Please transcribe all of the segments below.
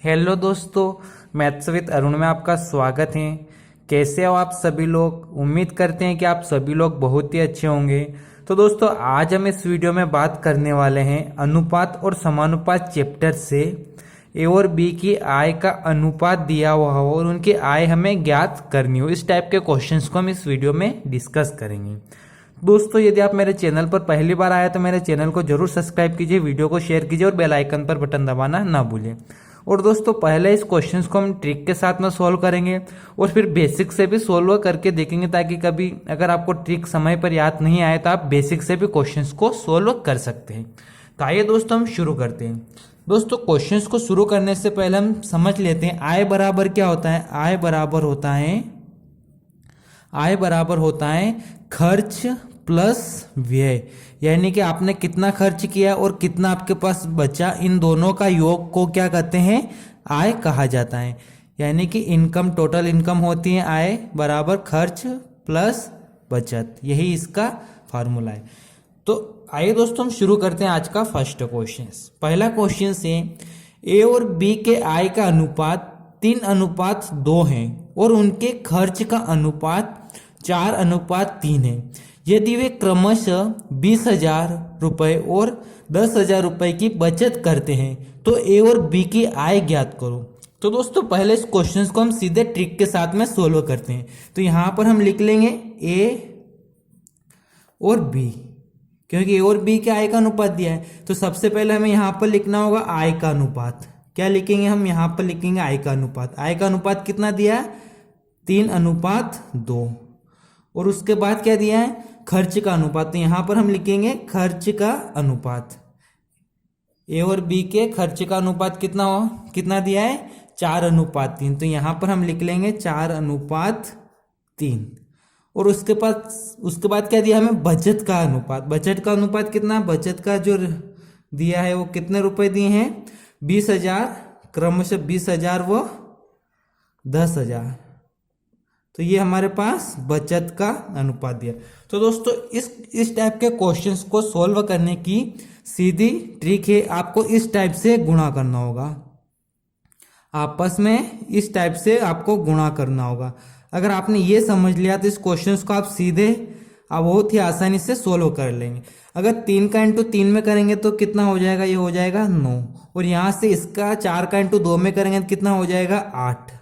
Hello दोस्तों, maths with Arun में आपका स्वागत है। कैसे हो आप सभी लोग? उम्मीद करते हैं कि आप सभी लोग बहुत ही अच्छे होंगे। तो दोस्तों, आज हम इस वीडियो में बात करने वाले हैं अनुपात और समानुपात चैप्टर से ए और बी की आय का अनुपात दिया हुआ हो और उनकी आय हमें ज्ञात करनी हो। इस टाइप के क्वेश्चंस को हम इस वीडियो में डिस्कस करेंगे। दोस्तों, यदि आप मेरे चैनल पर पहली बार आए तो मेरे चैनल को जरूर सब्सक्राइब कीजिए, वीडियो को शेयर कीजिए और बेल आइकन पर बटन दबाना ना भूलें। और दोस्तों, पहले इस क्वेश्चंस को हम ट्रिक के साथ में सोल्व करेंगे और फिर बेसिक से भी सोल्व करके देखेंगे, ताकि कभी अगर आपको ट्रिक समय पर याद नहीं आए तो आप बेसिक से भी क्वेश्चंस को सोल्व कर सकते हैं। तो आइए दोस्तों, हम शुरू करते हैं। दोस्तों, क्वेश्चंस को शुरू करने से पहले हम समझ लेते हैं आय बराबर क्या होता है। आय बराबर होता है खर्च प्लस व्यय, यानी कि आपने कितना खर्च किया और कितना आपके पास बचा, इन दोनों का योग को क्या कहते हैं? आय कहा जाता है। यानी कि इनकम, टोटल इनकम होती है आय बराबर खर्च प्लस बचत, यही इसका फार्मूला है। तो आइए दोस्तों, हम शुरू करते हैं आज का फर्स्ट क्वेश्चन। पहला क्वेश्चन से ए और बी के आय का अनुपात 3:2 है और उनके खर्च का अनुपात 4:3 है। यदि वे क्रमशः 20,000 रुपये और 10,000 रुपये की बचत करते हैं तो ए और बी की आय ज्ञात करो। तो दोस्तों, पहले इस क्वेश्चन को हम सीधे ट्रिक के साथ में सोल्व करते हैं। तो यहां पर हम लिख लेंगे ए और बी, क्योंकि ए और बी के आय का अनुपात दिया है। तो सबसे पहले हमें यहां पर लिखना होगा आय का अनुपात। क्या लिखेंगे हम? यहां पर लिखेंगे आय का अनुपात। आय का अनुपात कितना दिया है? 3:2। और उसके बाद क्या दिया है? खर्च का अनुपात। तो यहां पर हम लिखेंगे खर्च का अनुपात। ए और बी के खर्च का अनुपात कितना दिया है? 4:3। तो यहां पर हम लिख लेंगे 4:3। और उसके बाद क्या दिया हमें? बचत का अनुपात। बचत का अनुपात कितना? बचत का जो दिया है वो कितने रुपए दिए हैं? 20,000, क्रमशः 20,000 व 10,000। तो ये हमारे पास बचत का अनुपात दिया। तो दोस्तों, इस टाइप के क्वेश्चंस को सॉल्व करने की सीधी ट्रिक है, आपको इस टाइप से गुणा करना होगा। आपस में इस टाइप से आपको गुणा करना होगा। अगर आपने ये समझ लिया तो इस क्वेश्चंस को आप सीधे बहुत ही आसानी से सोल्व कर लेंगे। अगर 3 का इंटू 3 में करेंगे तो कितना हो जाएगा? ये हो जाएगा 9। और यहां से इसका 4 का इंटू 2 में करेंगे तो कितना हो जाएगा? 8।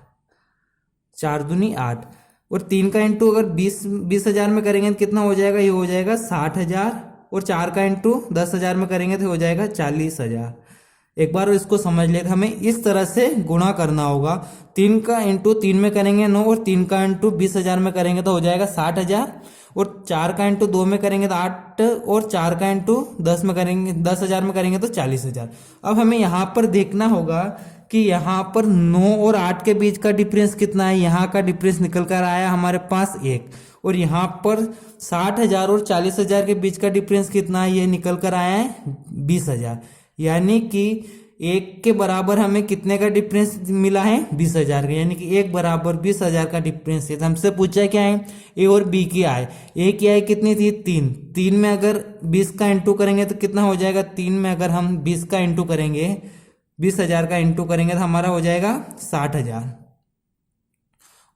4 दूनी 8। और 3 का इंटू अगर 20,000 में करेंगे तो कितना हो जाएगा? ये हो जाएगा 60,000। और 4 का इंटू 10,000 में करेंगे तो हो जाएगा 40,000। एक बार इसको समझ ले, हमें इस तरह से गुणा करना होगा। 3 का इंटू 3 में करेंगे 9, और 3 का इंटू 20,000 में करेंगे तो हो जाएगा 60,000। और 4 का इंटू 2 में करेंगे तो 8, और 4 का इंटू 10,000 में करेंगे तो 40,000। अब हमें यहाँ पर देखना होगा कि यहाँ पर 9 और 8 के बीच का डिफरेंस कितना है। यहाँ का डिफरेंस निकल कर आया हमारे पास 1। और यहाँ पर 60,000 और 40,000 के बीच का डिफरेंस कितना है? ये निकल कर आया है 20,000। यानी कि 1 के बराबर हमें कितने का डिफरेंस मिला है? 20,000 का। यानी कि 1 बराबर 20,000 का डिफरेंस है। तो हमसे पूछा क्या है? ए और बी की आय। ए की आय कितनी थी? 3। 3 में अगर 20 का इंटू करेंगे तो कितना हो जाएगा? 3 में अगर हम 20 का इंटू करेंगे, 20,000 का इंटू करेंगे तो हमारा हो जाएगा 60,000।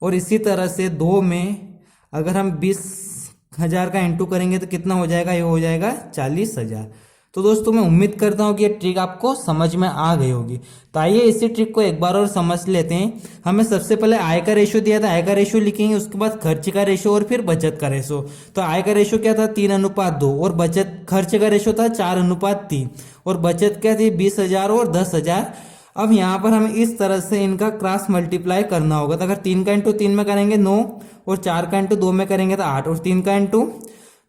और इसी तरह से 2 में अगर हम 20,000 का इंटू करेंगे तो कितना हो जाएगा? ये हो जाएगा 40,000। तो दोस्तों, मैं उम्मीद करता हूँ कि ये ट्रिक आपको समझ में आ गई होगी। तो आइए इसी ट्रिक को एक बार और समझ लेते हैं। हमें सबसे पहले आय का रेशियो दिया था, आय का रेशियो लिखेंगे। उसके बाद खर्च का रेशियो और फिर बचत का रेशियो। तो आय का रेशियो क्या था? 3:2। और खर्च का रेशियो था 4:3। और बचत क्या थी? 20,000 और 10,000। अब यहाँ पर हमें इस तरह से इनका क्रॉस मल्टीप्लाई करना होगा। तो अगर 3 का इंटू 3 में करेंगे 9, और 4 का इंटू 2 में करेंगे तो 8, और 3 का इंटू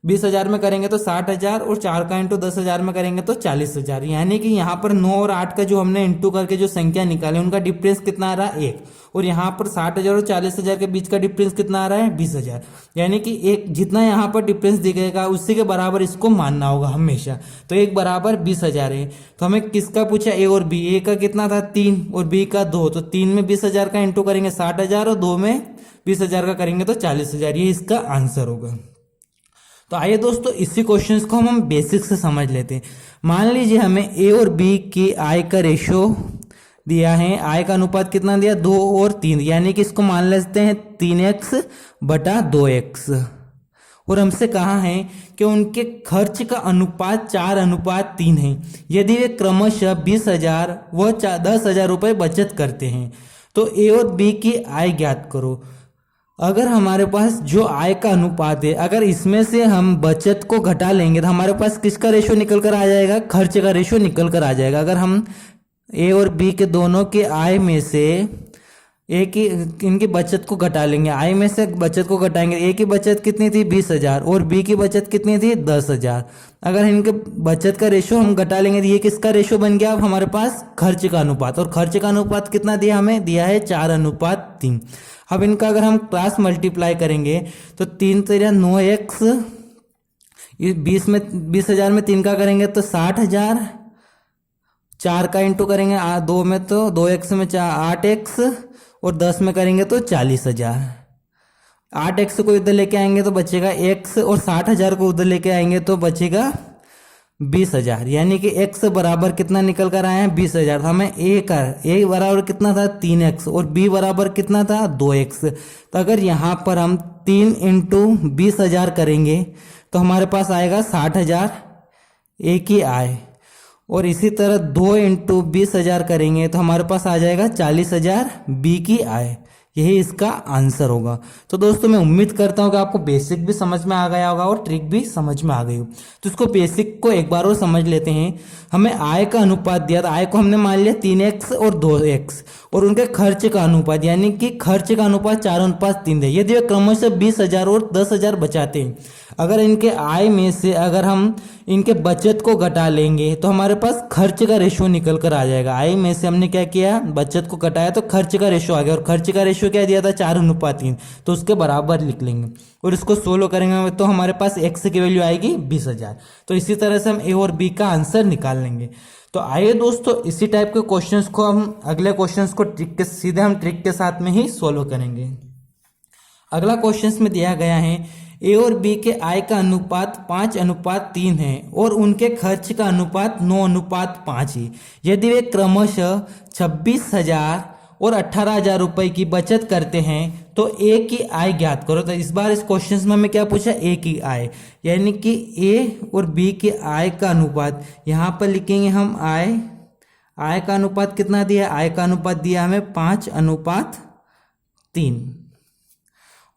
20,000 में करेंगे तो 60,000, और 4 का इंटू 10,000 में करेंगे तो 40,000। यानी कि यहाँ पर 9 और 8 का जो हमने इंटू करके जो संख्या निकाले उनका डिफरेंस कितना आ रहा है? 1। और यहाँ पर 60,000 और 40,000 के बीच का डिफरेंस कितना आ रहा है? 20,000। यानी कि एक जितना यहाँ पर डिफरेंस दिखेगा उसी के बराबर इसको मानना होगा हमेशा। तो 1 बराबर 20,000 है। तो हमें किसका पूछा? ए और बी। ए का कितना था? 3, और बी का 2। तो 3 में 20,000 का इंटू करेंगे 60,000, और 2 में 20,000 का करेंगे तो 40,000। ये इसका आंसर होगा। तो आइए दोस्तों, इसी क्वेश्चंस को हम बेसिक से समझ लेते हैं। मान लीजिए हमें ए और बी की आय का रेशियो दिया है, आय का अनुपात कितना दिया 2 और 3, यानी कि इसको मान लेते हैं 3x बटा 2x। और हमसे कहा है कि उनके खर्च का अनुपात 4:3 है। यदि वे क्रमशः 20,000 व 10,000 रुपये बचत करते हैं तो ए और बी की आय ज्ञात करो। अगर हमारे पास जो आय का अनुपात है, अगर इसमें से हम बचत को घटा लेंगे तो हमारे पास किसका रेशो निकल कर आ जाएगा, खर्च का रेशो निकल कर आ जाएगा। अगर हम ए और बी के दोनों के आय में से ए की इनकी बचत को घटा लेंगे, आय में से बचत को घटाएंगे, ए की बचत कितनी थी 20,000 और बी की बचत कितनी थी 10,000। अगर इनके बचत का रेशो हम घटा लेंगे तो ये किसका रेशो बन गया, अब हमारे पास खर्च का अनुपात। और खर्च का अनुपात कितना दिया, हमें दिया है 4:3। अब इनका अगर हम क्रॉस मल्टीप्लाई करेंगे तो 3 तेरह 9x, 20,000 में 3 का करेंगे तो 60,000, 4 का इंटू करेंगे 2 में तो 2x में 8x और 10 में करेंगे तो 40,000। 8x को इधर लेके आएंगे तो बचेगा x और 60,000 को उधर लेके आएंगे तो बचेगा 20,000, यानी कि x बराबर कितना निकल कर आया है 20,000। हमें a बराबर कितना था 3x और b बराबर कितना था 2x। तो अगर यहाँ पर हम 3 इंटू 20,000 करेंगे तो हमारे पास आएगा 60,000 a की आय, और इसी तरह 2 इंटू 20,000 करेंगे तो हमारे पास आ जाएगा 40,000 बी की आय। यही इसका आंसर होगा। तो दोस्तों मैं उम्मीद करता हूँ कि आपको बेसिक भी समझ में आ गया होगा और ट्रिक भी समझ में आ गई हो। तो इसको बेसिक को एक बार और समझ लेते हैं। हमें आय का अनुपात दिया था, आय को हमने मान लिया 3x और 2x, और उनके खर्च का अनुपात यानी कि खर्च का अनुपात 4:3 है। यदि वे क्रमशः 20,000 और 10,000 बचाते हैं, अगर इनके आय में से अगर हम इनके बचत को घटा लेंगे तो हमारे पास खर्च का रेशो निकल कर आ जाएगा। आय में से हमने क्या किया, बचत को घटाया तो खर्च का रेशो आ गया, और खर्च का रेशो क्या दिया था 4:3, तो उसके बराबर लिख लेंगे और इसको सोल्व करेंगे तो हमारे पास x की वैल्यू आएगी 20,000। तो इसी तरह से हम ए और बी का आंसर निकाल लेंगे। तो आइए दोस्तों इसी टाइप के क्वेश्चंस को हम अगले क्वेश्चंस को सीधे हम ट्रिक के साथ में ही सोल्व करेंगे। अगला क्वेश्चंस में दिया गया है ए और बी के आय का अनुपात 5:3 है और उनके खर्च का अनुपात 9:5 है। यदि वे क्रमशः 26,000 और 18,000 रुपए की बचत करते हैं तो ए की आय ज्ञात करो। तो इस बार इस क्वेश्चन में हमें क्या पूछा, ए की आय, यानी कि ए और बी के आय का अनुपात। यहाँ पर लिखेंगे हम आय का अनुपात कितना दिया, आय का अनुपात दिया हमें 5:3,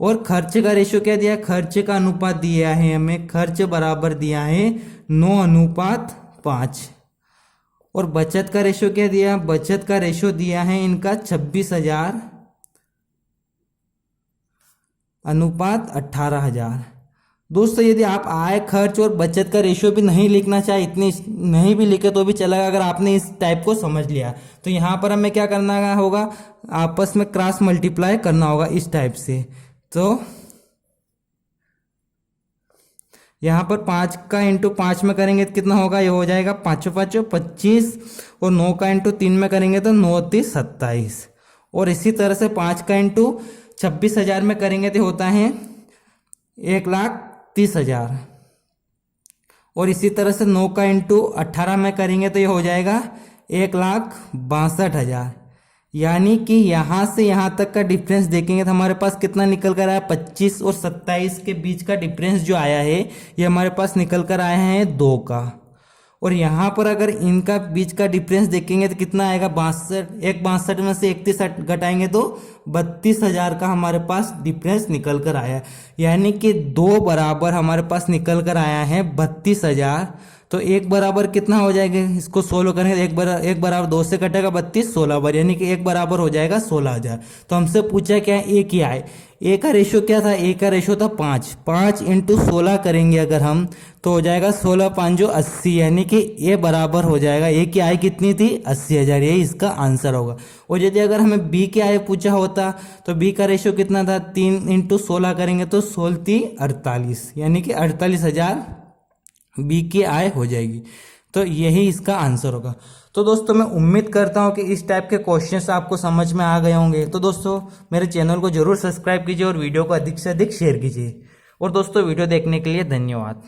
और खर्च का रेशो क्या दिया, खर्च का अनुपात दिया है हमें, खर्च बराबर दिया है 9:5, और बचत का रेशो क्या दिया, बचत का रेशो दिया है इनका 26,000 अनुपात 18,000। दोस्तों यदि आप आय, खर्च और बचत का रेशो भी नहीं लिखना चाहे, इतनी नहीं भी लिखे तो भी चलेगा, अगर आपने इस टाइप को समझ लिया तो यहाँ पर हमें क्या करना होगा, आपस में क्रॉस मल्टीप्लाई करना होगा इस टाइप से। तो यहाँ पर 5 का इंटू 5 में करेंगे तो कितना होगा, ये हो जाएगा 5 5 25, और 9 का इंटू 3 में करेंगे तो 9 3 27, और इसी तरह से 5 का इंटू 26,000 में करेंगे तो होता है 1,30,000, और इसी तरह से 9 का इंटू 18 में करेंगे तो ये हो जाएगा 1,62,000। यानी कि यहाँ से यहाँ तक का डिफरेंस देखेंगे तो हमारे पास कितना निकल कर आया, 25 और 27 के बीच का डिफरेंस जो आया है ये हमारे पास निकल कर आया है 2 का। और यहाँ पर अगर इनका बीच का डिफरेंस देखेंगे तो कितना आएगा, 62 में से 31 घटाएंगे तो 32,000 का हमारे पास डिफरेंस निकल कर आया। यानी कि 2 बराबर हमारे पास निकल कर आया है 32,000। तो 1 बराबर कितना हो जाएगा, इसको सोल्व करेंगे, 1 बराबर 2 से कटेगा 32, 16 बार, यानी कि 1 बराबर हो जाएगा 16,000। तो हमसे पूछा क्या है, ए की आय, ए का रेशो क्या था, ए का रेशो था 5 इंटू 16 करेंगे अगर हम तो हो जाएगा 16 5 80, यानी कि ए बराबर हो जाएगा, ए की आय कितनी थी 80,000, यही इसका आंसर होगा। और यदि अगर हमें बी की आय पूछा होता तो बी का रेशो कितना था, 3 इंटू 16 करेंगे तो 16 3 48, यानी कि 48,000 बी की आय हो जाएगी। तो यही इसका आंसर होगा। तो दोस्तों मैं उम्मीद करता हूं कि इस टाइप के क्वेश्चंस आपको समझ में आ गए होंगे। तो दोस्तों मेरे चैनल को जरूर सब्सक्राइब कीजिए और वीडियो को अधिक से अधिक शेयर कीजिए। और दोस्तों वीडियो देखने के लिए धन्यवाद।